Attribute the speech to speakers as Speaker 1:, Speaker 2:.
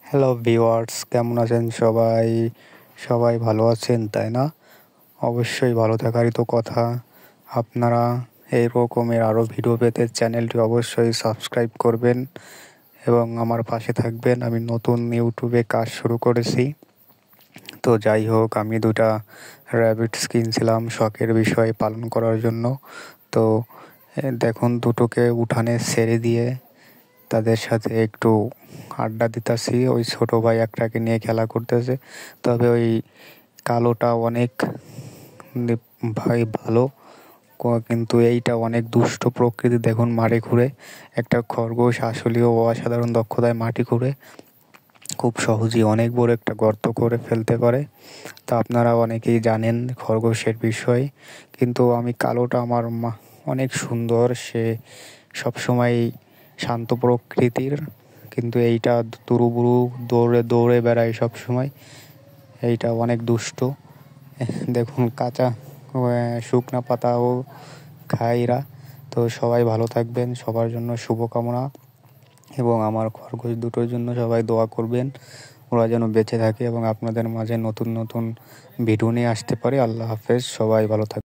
Speaker 1: Hello viewers, কেমন আছেন সবাই? সবাই ভালো আছেন, তাই না? অবশ্যই ভালো থাকারই তো কথা। আপনারা এই রকমের আরও ভিডিও পেতে চ্যানেলটি অবশ্যই সাবস্ক্রাইব করবেন এবং আমার পাশে থাকবেন। আমি নতুন ইউটিউবে কাজ শুরু করেছি। তো যাই হোক, আমি 2টা র্যাবিটস কিনছিলাম শখের বিষয় পালন করার জন্য। তো দেখুন, দুটোকে উঠানে ছেড়ে দিয়ে তাদের সাথে একটু আড্ডা দিতাছি। ওই ছোট ভাই একটাকে নিয়ে খেলা করতেছে। তবে ওই কালোটা অনেক ভাই ভালো, কিন্তু এইটা অনেক দুষ্ট প্রকৃতি। দেখুন, মাটি খুঁড়ে, একটা খরগোশ আসলেও অসাধারণ দক্ষতায় মাটি খুঁড়ে খুব সহজেই অনেক বড় একটা গর্ত করে ফেলতে পারে। তা আপনারা অনেকেই জানেন খরগোশের বিষয়ে, কিন্তু আমি কালোটা আমার অনেক সুন্দর, সে সবসময় শান্ত প্রকৃতির, কিন্তু এইটা তুরুবুরু দৌড়ে দৌড়ে বেড়ায় সবসময়। এইটা অনেক দুষ্ট। দেখুন, কাঁচা শুকনা পাতাও খায় এরা। তো সবাই ভালো থাকবেন, সবার জন্য শুভকামনা, এবং আমার খরগোশ দুটোর জন্য সবাই দোয়া করবেন, ওরা যেন বেঁচে থাকে এবং আপনাদের মাঝে নতুন নতুন ভিডিও নিয়ে আসতে পারে। আল্লাহ হাফেজ, সবাই ভালো থাকবেন।